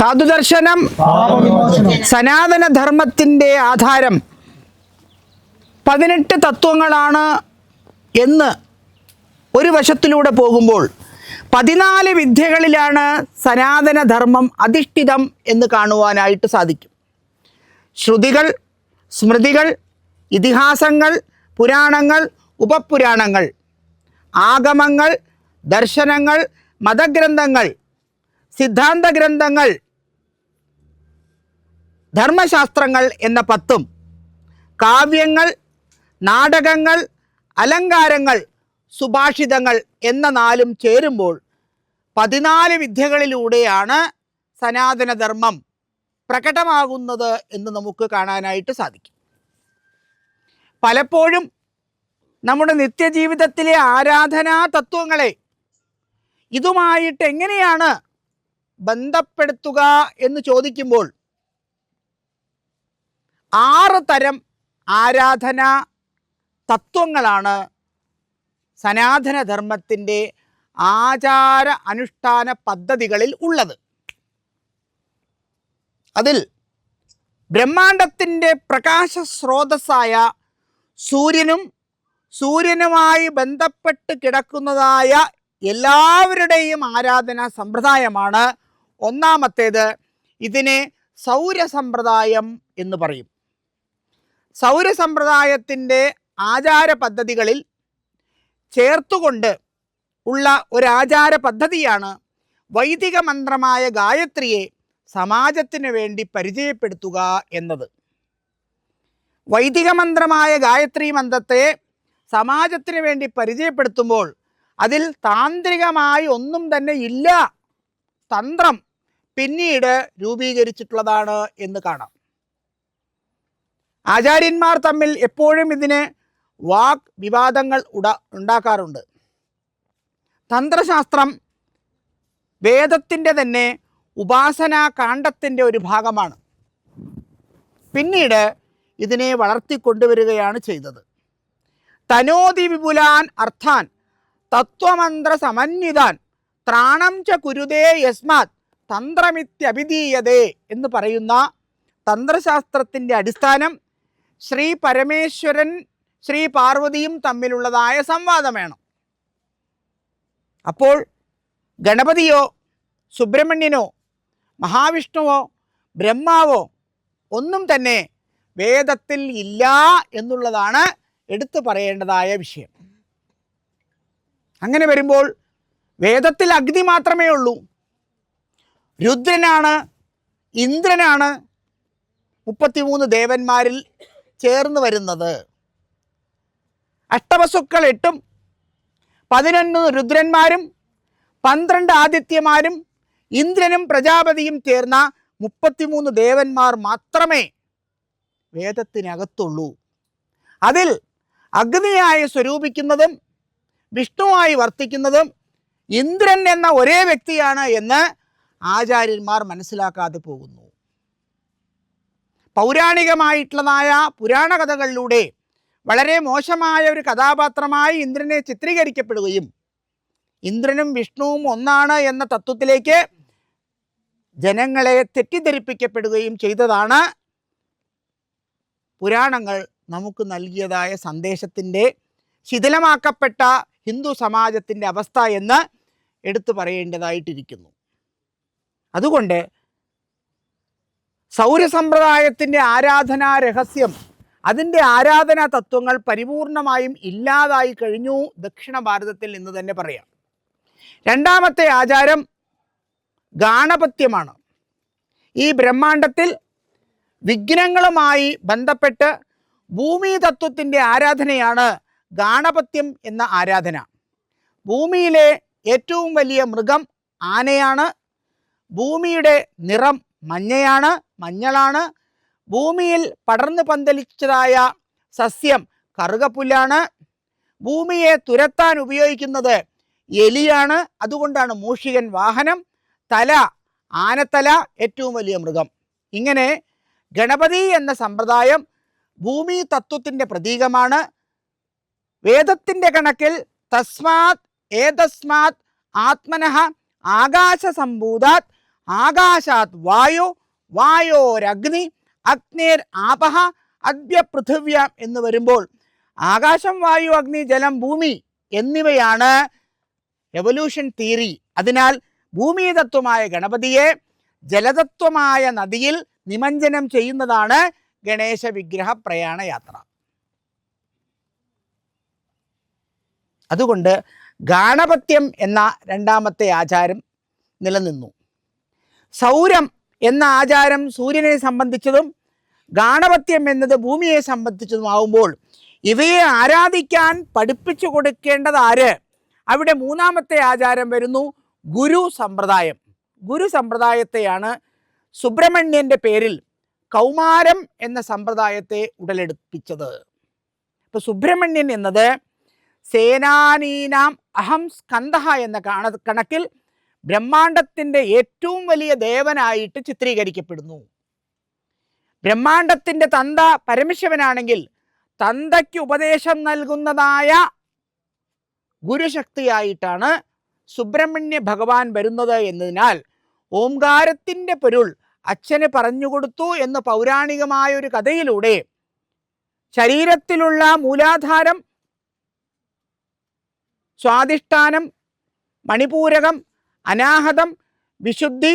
സാധുദർശനം സനാതനധർമ്മത്തിൻ്റെ ആധാരം 18 തത്വങ്ങളാണ് എന്ന് ഒരു വശത്തിലൂടെ പോകുമ്പോൾ 14 വിദ്യകളിലാണ് സനാതനധർമ്മം അധിഷ്ഠിതം എന്ന് കാണുവാനായിട്ട് സാധിക്കും. ശ്രുതികൾ, സ്മൃതികൾ, ഇതിഹാസങ്ങൾ, പുരാണങ്ങൾ, ഉപപുരാണങ്ങൾ, ആഗമങ്ങൾ, ദർശനങ്ങൾ, മതഗ്രന്ഥങ്ങൾ, സിദ്ധാന്ത ഗ്രന്ഥങ്ങൾ, ധർമ്മശാസ്ത്രങ്ങൾ എന്ന 10, കാവ്യങ്ങൾ, നാടകങ്ങൾ, അലങ്കാരങ്ങൾ, സുഭാഷിതങ്ങൾ എന്ന 4 ചേരുമ്പോൾ 14 വിദ്യകളിലൂടെയാണ് സനാതനധർമ്മം പ്രകടമാകുന്നത് എന്ന് നമുക്ക് കാണാനായിട്ട് സാധിക്കും. പലപ്പോഴും നമ്മുടെ നിത്യജീവിതത്തിലെ ആരാധനാ തത്വങ്ങളെ ഇതുമായിട്ട് എങ്ങനെയാണ് ബന്ധപ്പെടുത്തുക എന്ന് ചോദിക്കുമ്പോൾ 6 തരം ആരാധനാ തത്വങ്ങളാണ് സനാതനധർമ്മത്തിൻ്റെ ആചാര അനുഷ്ഠാന പദ്ധതികളിൽ ഉള്ളത്. അതിൽ ബ്രഹ്മാണ്ടത്തിൻ്റെ പ്രകാശ സ്രോതസ്സായ സൂര്യനും സൂര്യനുമായി ബന്ധപ്പെട്ട് കിടക്കുന്നതായ എല്ലാവരുടെയും ആരാധനാ സമ്പ്രദായമാണ് ഒന്നാമത്തേത്. ഇതിനെ സൗരസമ്പ്രദായം എന്ന് പറയും. സൗരസമ്പ്രദായത്തിൻ്റെ ആചാര പദ്ധതികളിൽ ചേർത്തുകൊണ്ട് ഉള്ള ഒരാചാര പദ്ധതിയാണ് വൈദിക മന്ത്രമായ ഗായത്രിയെ സമാജത്തിന് വേണ്ടി പരിചയപ്പെടുത്തുക എന്നത്. വൈദിക മന്ത്രമായ ഗായത്രി മന്ത്രത്തെ സമാജത്തിന് വേണ്ടി പരിചയപ്പെടുത്തുമ്പോൾ അതിൽ താന്ത്രികമായി ഒന്നും തന്നെ ഇല്ല, തന്ത്രം പിന്നീട് രൂപീകരിച്ചിട്ടുള്ളതാണ് എന്ന് കാണാം. ആചാര്യന്മാർ തമ്മിൽ എപ്പോഴും ഇതിന് വാക് വിവാദങ്ങൾ ഉണ്ടാക്കാറുണ്ട്. തന്ത്രശാസ്ത്രം വേദത്തിൻ്റെ തന്നെ ഉപാസനാ കാണ്ഡത്തിൻ്റെ ഒരു ഭാഗമാണ്. പിന്നീട് ഇതിനെ വളർത്തിക്കൊണ്ടുവരികയാണ് ചെയ്തത്. തനോതി വിപുലാൻ അർത്ഥാൻ തത്വമന്ത്ര സമന്വിതാൻ ത്രാണം ച കുരുതേ യസ്മാത് തന്ത്രമിത്യഭിധീയതേ എന്ന് പറയുന്ന തന്ത്രശാസ്ത്രത്തിൻ്റെ അടിസ്ഥാനം ശ്രീ പരമേശ്വരൻ ശ്രീ പാർവതിയും തമ്മിലുള്ളതായ സംവാദമാണ്. അപ്പോൾ ഗണപതിയോ സുബ്രഹ്മണ്യനോ മഹാവിഷ്ണുവോ ബ്രഹ്മാവോ ഒന്നും തന്നെ വേദത്തിൽ ഇല്ല എന്നുള്ളതാണ് എടുത്തു പറയേണ്ടതായ വിഷയം. അങ്ങനെ വരുമ്പോൾ വേദത്തിൽ അഗ്നി മാത്രമേ ഉള്ളൂ. രുദ്രനാണ്, ഇന്ദ്രനാണ് 33 ദേവന്മാരിൽ ചേർന്ന് വരുന്നത്. അഷ്ടവസുക്കൾ 8, 11 രുദ്രന്മാരും 12 ആദിത്യന്മാരും ഇന്ദ്രനും പ്രജാപതിയും ചേർന്ന 33 ദേവന്മാർ മാത്രമേ വേദത്തിനകത്തുള്ളൂ. അതിൽ അഗ്നിയായി സ്വരൂപിക്കുന്നതും വിഷ്ണുവായി വർത്തിക്കുന്നതും ഇന്ദ്രൻ എന്ന ഒരേ വ്യക്തിയാണ് എന്ന് ആചാര്യന്മാർ മനസ്സിലാക്കാതെ പോകുന്നു. പൗരാണികമായിട്ടുള്ളതായ പുരാണ കഥകളിലൂടെ വളരെ മോശമായ ഒരു കഥാപാത്രമായി ഇന്ദ്രനെ ചിത്രീകരിക്കപ്പെടുകയും ഇന്ദ്രനും വിഷ്ണുവും ഒന്നാണ് എന്ന തത്വത്തിലേക്ക് ജനങ്ങളെ തെറ്റിദ്ധരിപ്പിക്കപ്പെടുകയും ചെയ്തതാണ് പുരാണങ്ങൾ നമുക്ക് നൽകിയതായ സന്ദേശത്തിൻ്റെ ശിഥിലമാക്കപ്പെട്ട ഹിന്ദു സമാജത്തിൻ്റെ അവസ്ഥ എന്ന് എടുത്തു പറയേണ്ടതായിട്ടിരിക്കുന്നു. അതുകൊണ്ട് സൗരസമ്പ്രദായത്തിൻ്റെ ആരാധനാ രഹസ്യം, അതിൻ്റെ ആരാധനാ തത്വങ്ങൾ പരിപൂർണമായും ഇല്ലാതായി കഴിഞ്ഞു ദക്ഷിണ ഭാരതത്തിൽ എന്ന് തന്നെ പറയാം. രണ്ടാമത്തെ ആചാരം ഗാണപത്യമാണ്. ഈ ബ്രഹ്മാണ്ടത്തിൽ വിഘ്നങ്ങളുമായി ബന്ധപ്പെട്ട് ഭൂമി തത്വത്തിൻ്റെ ആരാധനയാണ് ഗാണപത്യം എന്ന ആരാധന. ഭൂമിയിലെ ഏറ്റവും വലിയ മൃഗം ആനയാണ്. ഭൂമിയുടെ നിറം മഞ്ഞളാണ്. ഭൂമിയിൽ പടർന്നു പന്തലിച്ചതായ സസ്യം കറുകപ്പുല്ലാണ്. ഭൂമിയെ തുരത്താൻ ഉപയോഗിക്കുന്നത് എലിയാണ്. അതുകൊണ്ടാണ് മൂഷികൻ വാഹനം. തല ആനത്തല, ഏറ്റവും വലിയ മൃഗം. ഇങ്ങനെ ഗണപതി എന്ന സമ്പ്രദായം ഭൂമി തത്വത്തിൻ്റെ പ്രതീകമാണ്. വേദത്തിൻ്റെ കണക്കിൽ തസ്മാത് ഏതസ്മാത് ആത്മനഃ ആകാശ സംഭൂതാത് ആകാശാത് വായു, വായോരഗ്നി, അഗ്നേർ ആപഹ, അദ്യ പൃഥിവ്യാം എന്ന് വരുമ്പോൾ ആകാശം, വായു, അഗ്നി, ജലം, ഭൂമി എന്നിവയാണ് എവല്യൂഷൻ തിയറി. അതിനാൽ ഭൂമിതത്വമായ ഗണപതിയെ ജലതത്വമായ നദിയിൽ നിമഞ്ജനം ചെയ്യുന്നതാണ് ഗണേശ വിഗ്രഹ പ്രയാണയാത്ര. അതുകൊണ്ട് ഗാണപത്യം എന്ന രണ്ടാമത്തെ ആചാരം നിലനിന്നു. സൗരം എന്ന ആചാരം സൂര്യനെ സംബന്ധിച്ചതും ഗാണപത്യം എന്നത് ഭൂമിയെ സംബന്ധിച്ചതുമാവുമ്പോൾ ഇവയെ ആരാധിക്കാൻ പഠിപ്പിച്ചു കൊടുക്കേണ്ടത് ആര്? അവിടെ മൂന്നാമത്തെ ആചാരം വരുന്നു, ഗുരു സമ്പ്രദായം. ഗുരു സമ്പ്രദായത്തെയാണ് സുബ്രഹ്മണ്യൻ്റെ പേരിൽ കൗമാരം എന്ന സമ്പ്രദായത്തെ ഉടലെടുപ്പിച്ചത്. ഇപ്പോൾ സുബ്രഹ്മണ്യൻ എന്നത് സേനാനീനാം അഹം സ്കന്ദഹ എന്ന കണക്കിൽ ബ്രഹ്മാണ്ടത്തിൻ്റെ ഏറ്റവും വലിയ ദേവനായിട്ട് ചിത്രീകരിക്കപ്പെടുന്നു. ബ്രഹ്മാണ്ടത്തിൻ്റെ തന്ത പരമശിവനാണെങ്കിൽ തന്തയ്ക്ക് ഉപദേശം നൽകുന്നതായ ഗുരുശക്തിയായിട്ടാണ് സുബ്രഹ്മണ്യ ഭഗവാൻ വരുന്നത് എന്നതിനാൽ ഓംകാരത്തിൻ്റെ പൊരുൾ അച്ഛന് പറഞ്ഞുകൊടുത്തു എന്ന് പൗരാണികമായ ഒരു കഥയിലൂടെ ശരീരത്തിലുള്ള മൂലാധാരം, സ്വാധിഷ്ഠാനം, മണിപൂരകം, അനാഹതം, വിശുദ്ധി,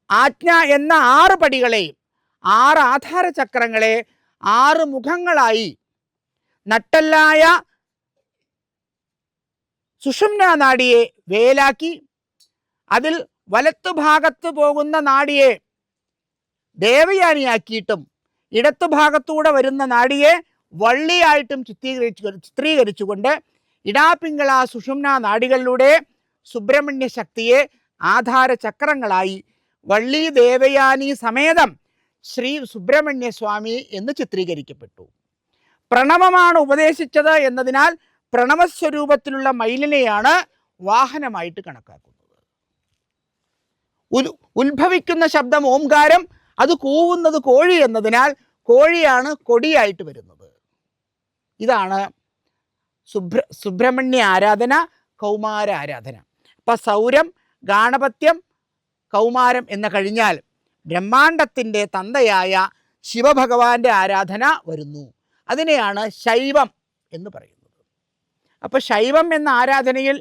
ആജ്ഞ എന്ന 6 പടികളെയും 6 ആധാര ചക്രങ്ങളെ 6 മുഖങ്ങളായി നട്ടെല്ലായ സുഷുമ്നാ നാഡിയെ വേലാക്കി അതിൽ വലത്തുഭാഗത്ത് പോകുന്ന നാഡിയെ ദേവയാനിയാക്കിയിട്ടും ഇടത്തുഭാഗത്തൂടെ വരുന്ന നാഡിയെ വള്ളിയായിട്ടും ചിത്രീകരിച്ചുകൊണ്ട് ഇടാപിങ്കള സുഷുമ്നാ നാഡികളിലൂടെ സുബ്രഹ്മണ്യ ശക്തിയെ ആധാര ചക്രങ്ങളായി വള്ളി ദേവയാനി സമേതം ശ്രീ സുബ്രഹ്മണ്യ സ്വാമി എന്ന് ചിത്രീകരിക്കപ്പെട്ടു. പ്രണവമാണ് ഉപദേശിച്ചത് എന്നതിനാൽ പ്രണവസ്വരൂപത്തിലുള്ള മയിലിനെയാണ് വാഹനമായിട്ട് കണക്കാക്കുന്നത്. ഉത്ഭവിക്കുന്ന ശബ്ദം ഓംകാരം, അത് കൂവുന്നത് കോഴി എന്നതിനാൽ കോഴിയാണ് കൊടിയായിട്ട് വരുന്നത്. ഇതാണ് സുബ്രഹ്മണ്യ ആരാധന, കൗമാര ആരാധന. അപ്പം സൗരം, ഗാണപത്യം, കൗമാരം എന്ന കഴിഞ്ഞാൽ ബ്രഹ്മാണ്ടത്തിൻ്റെ തന്തയായ ശിവഭഗവാന്റെ ആരാധന വരുന്നു. അതിനെയാണ് ശൈവം എന്ന് പറയുന്നത്. അപ്പോൾ ശൈവം എന്ന ആരാധനയിൽ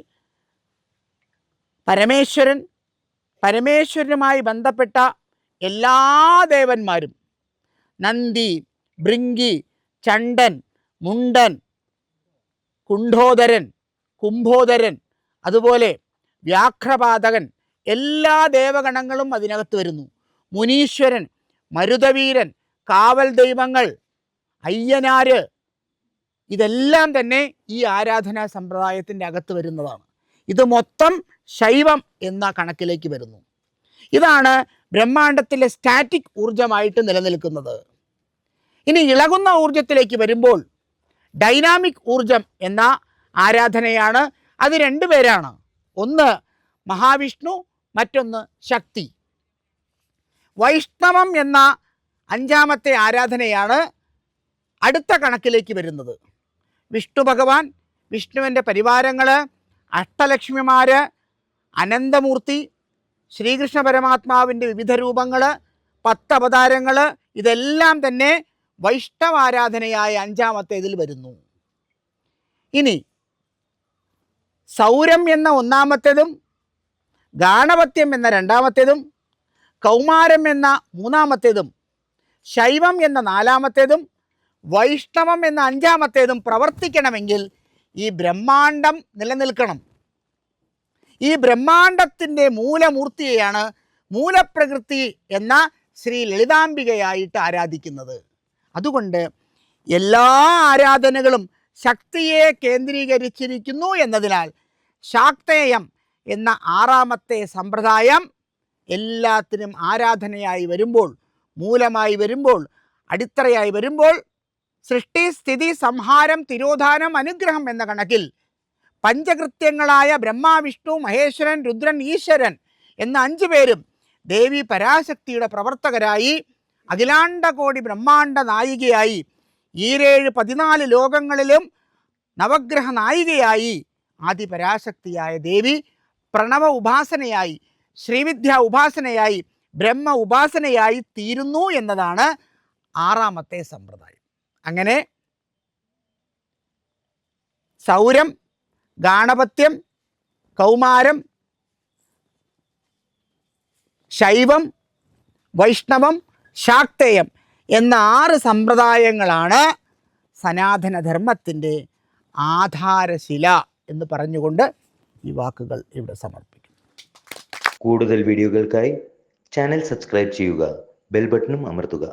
പരമേശ്വരനുമായി ബന്ധപ്പെട്ട എല്ലാ ദേവന്മാരും, നന്ദി, ഭൃങ്കി, ചണ്ഡൻ, മുണ്ടൻ, കുണ്ഠോദരൻ, കുംഭോദരൻ, അതുപോലെ വ്യാഘ്രപാതകൻ, എല്ലാ ദേവഗണങ്ങളും അതിനകത്ത് വരുന്നു. മുനീശ്വരൻ, മരുതവീരൻ, കാവൽ ദൈവങ്ങൾ, അയ്യനാര്, ഇതെല്ലാം തന്നെ ഈ ആരാധനാ സമ്പ്രദായത്തിൻ്റെ അകത്ത് വരുന്നതാണ്. ഇത് മൊത്തം ശൈവം എന്ന കണക്കിലേക്ക് വരുന്നു. ഇതാണ് ബ്രഹ്മാണ്ടത്തിലെ സ്റ്റാറ്റിക് ഊർജമായിട്ട് നിലനിൽക്കുന്നത്. ഇനി ഇളകുന്ന ഊർജത്തിലേക്ക് വരുമ്പോൾ ഡൈനാമിക് ഊർജം എന്ന ആരാധനയാണ്. അത് 2 പേരാണ്. ഒന്ന് മഹാവിഷ്ണു, മറ്റൊന്ന് ശക്തി. വൈഷ്ണവം എന്ന 5ാമത്തെ ആരാധനയാണ് അടുത്ത കണക്കിലേക്ക് വരുന്നത്. വിഷ്ണു ഭഗവാൻ, വിഷ്ണുവിൻ്റെ പരിവാരങ്ങൾ, അഷ്ടലക്ഷ്മിമാർ, അനന്തമൂർത്തി, ശ്രീകൃഷ്ണ പരമാത്മാവിൻ്റെ വിവിധ രൂപങ്ങൾ, 10 അവതാരങ്ങൾ, ഇതെല്ലാം തന്നെ വൈഷ്ണവാരാധനയായ 5ാമത്തേതിൽ വരുന്നു. ഇനി സൗരം എന്ന 1ാമത്തേതും ഗാണപത്യം എന്ന 2ാമത്തേതും കൗമാരം എന്ന 3ാമത്തേതും ശൈവം എന്ന 4ാമത്തേതും വൈഷ്ണവം എന്ന 5ാമത്തേതും പ്രവർത്തിക്കണമെങ്കിൽ ഈ ബ്രഹ്മാണ്ടം നിലനിൽക്കണം. ഈ ബ്രഹ്മാണ്ടത്തിൻ്റെ മൂലമൂർത്തിയെയാണ് മൂലപ്രകൃതി എന്ന ശ്രീ ലളിതാംബികയായിട്ട് ആരാധിക്കുന്നത്. അതുകൊണ്ട് എല്ലാ ആരാധനകളും ശക്തിയെ കേന്ദ്രീകരിച്ചിരിക്കുന്നു എന്നതിനാൽ ശാക്തേയം എന്ന 6ാമത്തെ സമ്പ്രദായം എല്ലാത്തിനും ആരാധനയായി വരുമ്പോൾ, മൂലമായി വരുമ്പോൾ, അടിത്തറയായി വരുമ്പോൾ, സൃഷ്ടി, സ്ഥിതി, സംഹാരം, തിരോധാനം, അനുഗ്രഹം എന്ന കണക്കിൽ പഞ്ചകൃത്യങ്ങളായ ബ്രഹ്മ, വിഷ്ണു, മഹേശ്വരൻ, രുദ്രൻ, ഈശ്വരൻ എന്ന 5 പേരും ദേവി പരാശക്തിയുടെ പ്രവർത്തകരായി അഖിലാണ്ടകോടി ബ്രഹ്മാണ്ട നായികയായി 14 ലോകങ്ങളിലും നവഗ്രഹ നായികയായി ആദിപരാശക്തിയായ ദേവി പ്രണവ ഉപാസനയായി, ശ്രീവിദ്യ ഉപാസനയായി ബ്രഹ്മ ഉപാസനയായി തീരുന്നു എന്നതാണ് ആറാമത്തെ സമ്പ്രദായം. അങ്ങനെ സൗരം, ഗാണപത്യം, കൗമാരം, ശൈവം, വൈഷ്ണവം, ശാക്തേയം എന്ന 6 സമ്പ്രദായങ്ങളാണ് സനാതനധർമ്മത്തിൻ്റെ ആധാരശില എന്ന് പറഞ്ഞുകൊണ്ട് ഈ വാക്കുകൾ ഇവിടെ സമർപ്പിക്കുന്നു. കൂടുതൽ വീഡിയോകൾക്കായി ചാനൽ സബ്സ്ക്രൈബ് ചെയ്യുക, ബെൽ ബട്ടണും അമർത്തുക.